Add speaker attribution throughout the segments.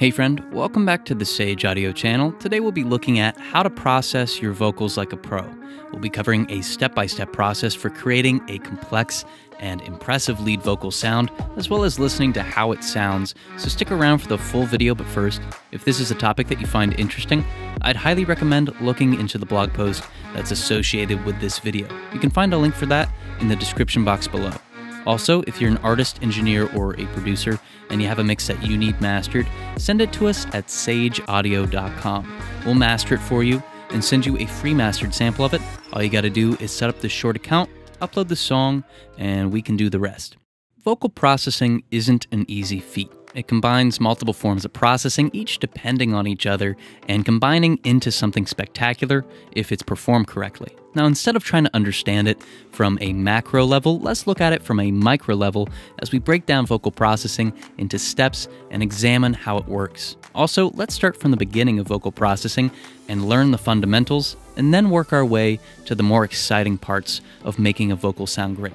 Speaker 1: Hey friend, welcome back to the Sage Audio channel. Today we'll be looking at how to process your vocals like a pro. We'll be covering a step-by-step process for creating a complex and impressive lead vocal sound, as well as listening to how it sounds, so stick around for the full video. But first, if this is a topic that you find interesting, I'd highly recommend looking into the blog post that's associated with this video. You can find a link for that in the description box below. Also, if you're an artist, engineer, or a producer, and you have a mix that you need mastered, send it to us at sageaudio.com. We'll master it for you and send you a free mastered sample of it. All you gotta do is set up this short account, upload the song, and we can do the rest. Vocal processing isn't an easy feat. It combines multiple forms of processing, each depending on each other, and combining into something spectacular if it's performed correctly. Now, instead of trying to understand it from a macro level, let's look at it from a micro level as we break down vocal processing into steps and examine how it works. Also, let's start from the beginning of vocal processing and learn the fundamentals, and then work our way to the more exciting parts of making a vocal sound great.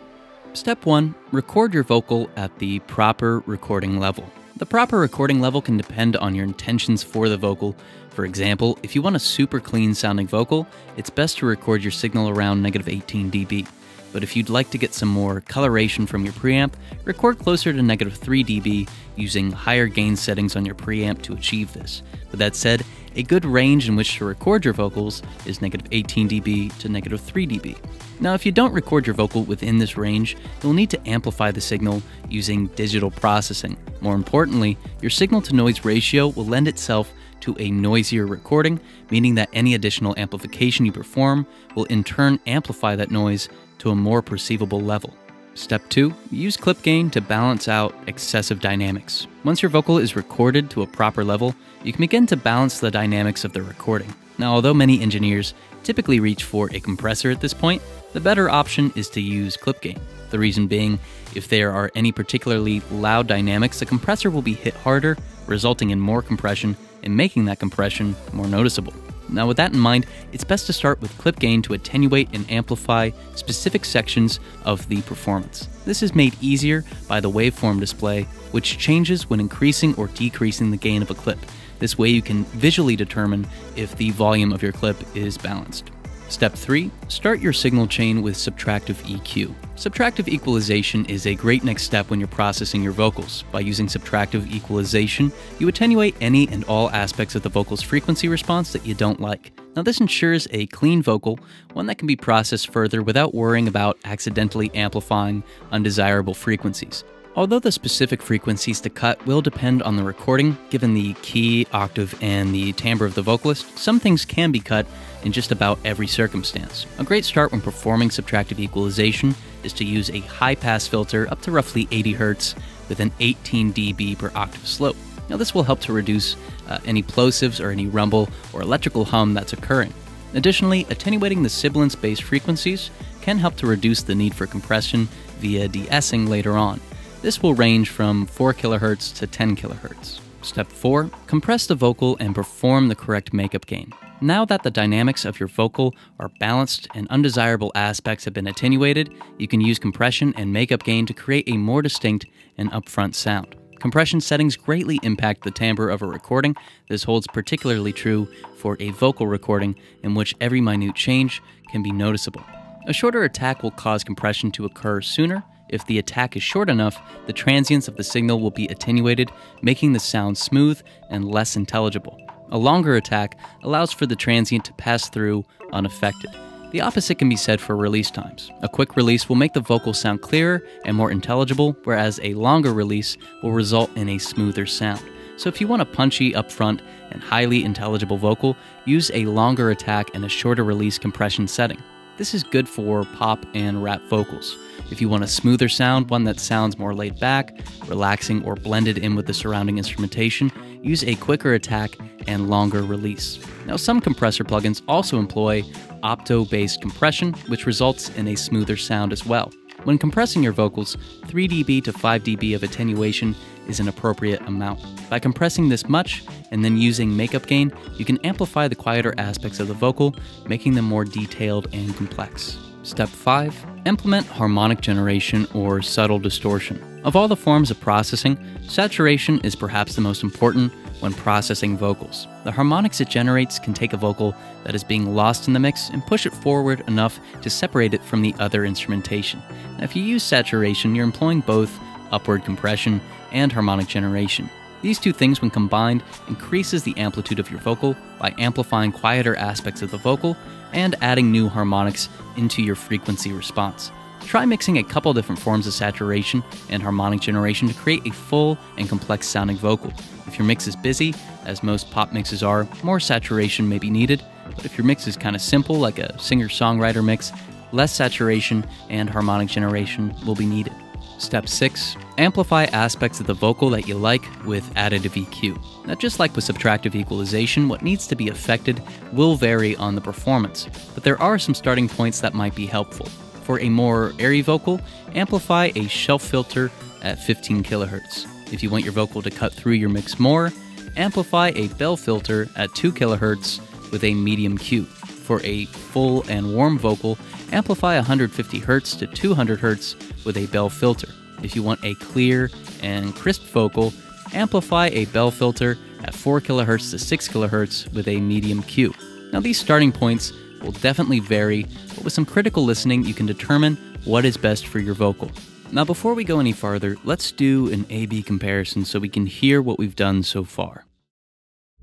Speaker 1: Step 1. Record your vocal at the proper recording level. The proper recording level can depend on your intentions for the vocal. For example, if you want a super clean sounding vocal, it's best to record your signal around -18 dB. But if you'd like to get some more coloration from your preamp, record closer to -3 dB using higher gain settings on your preamp to achieve this. With that said, a good range in which to record your vocals is -18 dB to -3 dB. Now, if you don't record your vocal within this range, you'll need to amplify the signal using digital processing. More importantly, your signal-to-noise ratio will lend itself to a noisier recording, meaning that any additional amplification you perform will in turn amplify that noise to a more perceivable level. Step 2. Use clip gain to balance out excessive dynamics. Once your vocal is recorded to a proper level, you can begin to balance the dynamics of the recording. Now, although many engineers typically reach for a compressor at this point, the better option is to use clip gain. The reason being, if there are any particularly loud dynamics, the compressor will be hit harder, resulting in more compression and making that compression more noticeable. Now, with that in mind, it's best to start with clip gain to attenuate and amplify specific sections of the performance. This is made easier by the waveform display, which changes when increasing or decreasing the gain of a clip. This way you can visually determine if the volume of your clip is balanced. Step 3. Start your signal chain with subtractive EQ. Subtractive equalization is a great next step when you're processing your vocals. By using subtractive equalization, you attenuate any and all aspects of the vocal's frequency response that you don't like. Now, this ensures a clean vocal, one that can be processed further without worrying about accidentally amplifying undesirable frequencies. Although the specific frequencies to cut will depend on the recording, given the key, octave, and the timbre of the vocalist, some things can be cut in just about every circumstance. A great start when performing subtractive equalization is to use a high-pass filter up to roughly 80 Hz with an 18 dB per octave slope. Now, this will help to reduce any plosives or any rumble or electrical hum that's occurring. Additionally, attenuating the sibilance-based frequencies can help to reduce the need for compression via de-essing later on. This will range from 4 kHz to 10 kHz. Step 4. Compress the vocal and perform the correct makeup gain. Now that the dynamics of your vocal are balanced and undesirable aspects have been attenuated, you can use compression and makeup gain to create a more distinct and upfront sound. Compression settings greatly impact the timbre of a recording. This holds particularly true for a vocal recording in which every minute change can be noticeable. A shorter attack will cause compression to occur sooner. If the attack is short enough, the transients of the signal will be attenuated, making the sound smooth and less intelligible. A longer attack allows for the transient to pass through unaffected. The opposite can be said for release times. A quick release will make the vocal sound clearer and more intelligible, whereas a longer release will result in a smoother sound. So if you want a punchy, upfront, and highly intelligible vocal, use a longer attack and a shorter release compression setting. This is good for pop and rap vocals. If you want a smoother sound, one that sounds more laid back, relaxing, or blended in with the surrounding instrumentation, use a quicker attack and longer release. Now, some compressor plugins also employ opto-based compression, which results in a smoother sound as well. When compressing your vocals, 3 dB to 5 dB of attenuation is an appropriate amount. By compressing this much and then using makeup gain, you can amplify the quieter aspects of the vocal, making them more detailed and complex. Step 5. Implement harmonic generation or subtle distortion. Of all the forms of processing, saturation is perhaps the most important when processing vocals. The harmonics it generates can take a vocal that is being lost in the mix and push it forward enough to separate it from the other instrumentation. Now, if you use saturation, you're employing both upward compression and harmonic generation. These two things, when combined, increases the amplitude of your vocal by amplifying quieter aspects of the vocal and adding new harmonics into your frequency response. Try mixing a couple different forms of saturation and harmonic generation to create a full and complex sounding vocal. If your mix is busy, as most pop mixes are, more saturation may be needed, but if your mix is kind of simple, like a singer-songwriter mix, less saturation and harmonic generation will be needed. Step 6. Amplify aspects of the vocal that you like with additive EQ. Now, just like with subtractive equalization, what needs to be affected will vary on the performance, but there are some starting points that might be helpful. For a more airy vocal, amplify a shelf filter at 15 kHz. If you want your vocal to cut through your mix more, amplify a bell filter at 2 kHz with a medium Q. For a full and warm vocal, amplify 150 Hz to 200 Hz with a bell filter. If you want a clear and crisp vocal, amplify a bell filter at 4 kHz to 6 kHz with a medium Q. Now, these starting points will definitely vary, but with some critical listening, you can determine what is best for your vocal. Now, before we go any farther, let's do an A-B comparison so we can hear what we've done so far.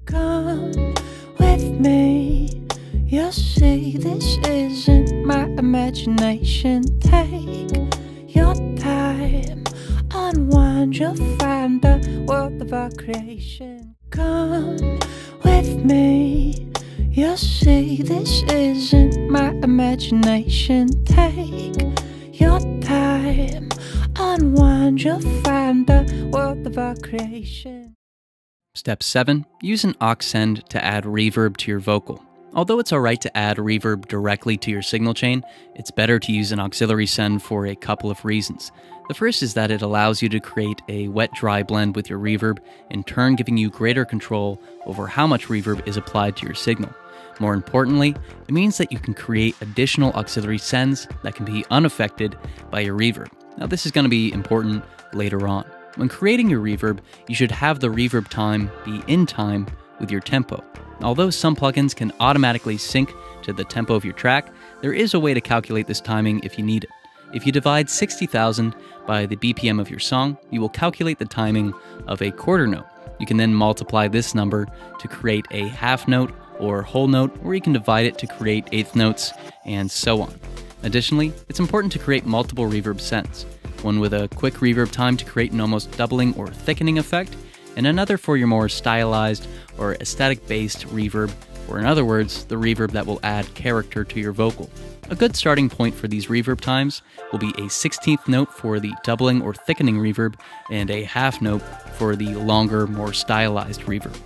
Speaker 2: Come with me, you'll see this isn't my imagination. Take your time, unwind, you'll find the world of our creation. Come with me, you'll see this isn't my imagination. Take your time, unwind, you'll find the world of our creation.
Speaker 1: Step 7. Use an aux send to add reverb to your vocal. Although it's alright to add reverb directly to your signal chain, it's better to use an auxiliary send for a couple of reasons. The first is that it allows you to create a wet-dry blend with your reverb, in turn giving you greater control over how much reverb is applied to your signal. More importantly, it means that you can create additional auxiliary sends that can be unaffected by your reverb. Now, this is going to be important later on. When creating your reverb, you should have the reverb time be in time with your tempo. Although some plugins can automatically sync to the tempo of your track, there is a way to calculate this timing if you need it. If you divide 60,000 by the BPM of your song, you will calculate the timing of a quarter note. You can then multiply this number to create a half note or whole note, or you can divide it to create eighth notes, and so on. Additionally, it's important to create multiple reverb sends, one with a quick reverb time to create an almost doubling or thickening effect, and another for your more stylized or aesthetic-based reverb, or in other words, the reverb that will add character to your vocal. A good starting point for these reverb times will be a 16th note for the doubling or thickening reverb, and a half note for the longer, more stylized reverb.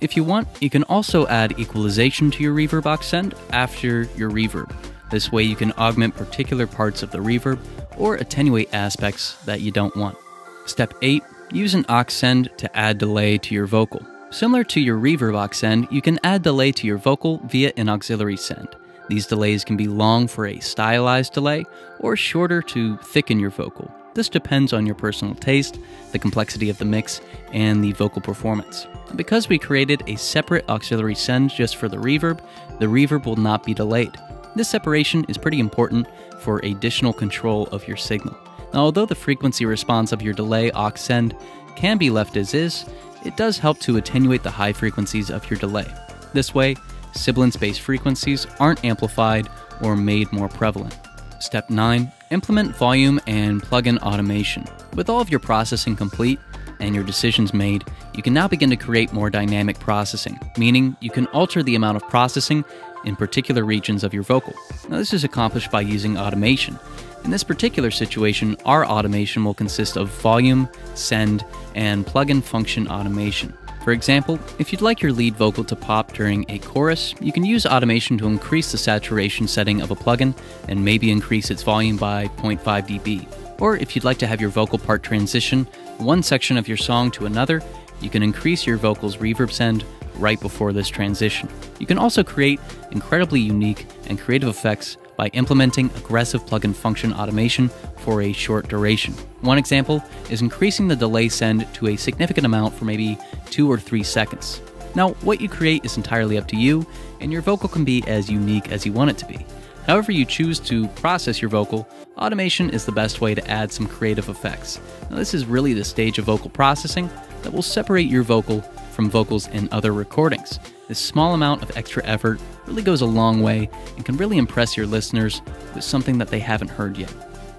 Speaker 1: If you want, you can also add equalization to your reverb aux send after your reverb. This way you can augment particular parts of the reverb or attenuate aspects that you don't want. Step 8. Use an aux send to add delay to your vocal. Similar to your reverb aux send, you can add delay to your vocal via an auxiliary send. These delays can be long for a stylized delay or shorter to thicken your vocal. This depends on your personal taste, the complexity of the mix, and the vocal performance. Because we created a separate auxiliary send just for the reverb will not be delayed. This separation is pretty important for additional control of your signal. Now, although the frequency response of your delay aux send can be left as is, it does help to attenuate the high frequencies of your delay. This way, sibilance-based frequencies aren't amplified or made more prevalent. Step 9. Implement volume and plugin automation. With all of your processing complete and your decisions made, you can now begin to create more dynamic processing, meaning you can alter the amount of processing in particular regions of your vocal. Now, this is accomplished by using automation. In this particular situation, our automation will consist of volume, send, and plugin function automation. For example, if you'd like your lead vocal to pop during a chorus, you can use automation to increase the saturation setting of a plugin and maybe increase its volume by 0.5 dB. Or if you'd like to have your vocal part transition one section of your song to another, you can increase your vocal's reverb send right before this transition. You can also create incredibly unique and creative effects by implementing aggressive plugin function automation for a short duration. One example is increasing the delay send to a significant amount for maybe 2 or 3 seconds. Now, what you create is entirely up to you, and your vocal can be as unique as you want it to be. However you choose to process your vocal, automation is the best way to add some creative effects. Now, this is really the stage of vocal processing that will separate your vocal from vocals in other recordings. This small amount of extra effort really goes a long way and can really impress your listeners with something that they haven't heard yet.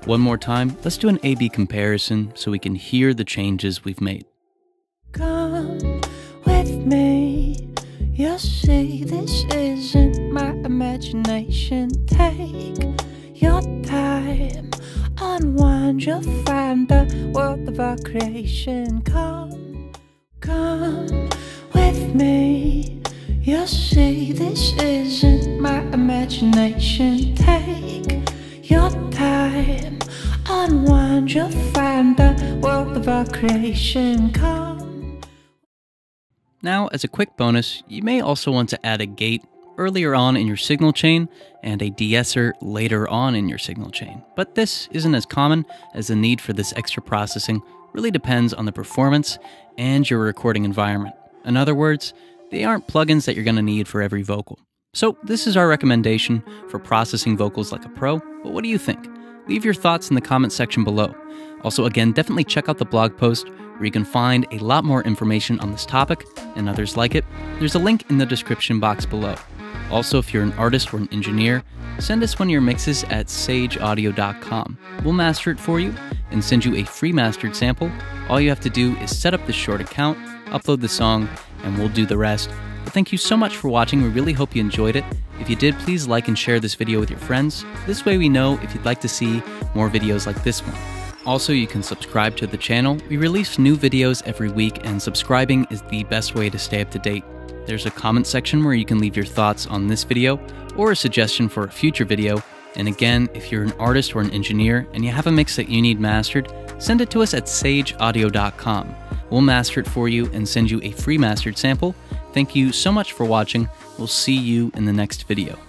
Speaker 1: One more time, let's do an A/B comparison so we can hear the changes we've made.
Speaker 2: Come with me, you'll see this isn't my imagination. Take your time, unwind, you'll find the world of our creation. Come with me, you'll see this isn't my imagination. Take your time, unwind, you'll find the world of our creation.
Speaker 1: Now, as a quick bonus, you may also want to add a gate earlier on in your signal chain and a de-esser later on in your signal chain. But this isn't as common, as the need for this extra processing really depends on the performance and your recording environment. In other words, they aren't plugins that you're going to need for every vocal. So this is our recommendation for processing vocals like a pro, but what do you think? Leave your thoughts in the comment section below. Also, again, definitely check out the blog post where you can find a lot more information on this topic and others like it. There's a link in the description box below. Also, if you're an artist or an engineer, send us one of your mixes at sageaudio.com. We'll master it for you and send you a free mastered sample. All you have to do is set up the short account, upload the song, and we'll do the rest. But thank you so much for watching. We really hope you enjoyed it. If you did, please like and share this video with your friends. This way we know if you'd like to see more videos like this one. Also, you can subscribe to the channel. We release new videos every week, and subscribing is the best way to stay up to date. There's a comment section where you can leave your thoughts on this video or a suggestion for a future video. And again, if you're an artist or an engineer and you have a mix that you need mastered, send it to us at sageaudio.com. We'll master it for you and send you a free mastered sample. Thank you so much for watching. We'll see you in the next video.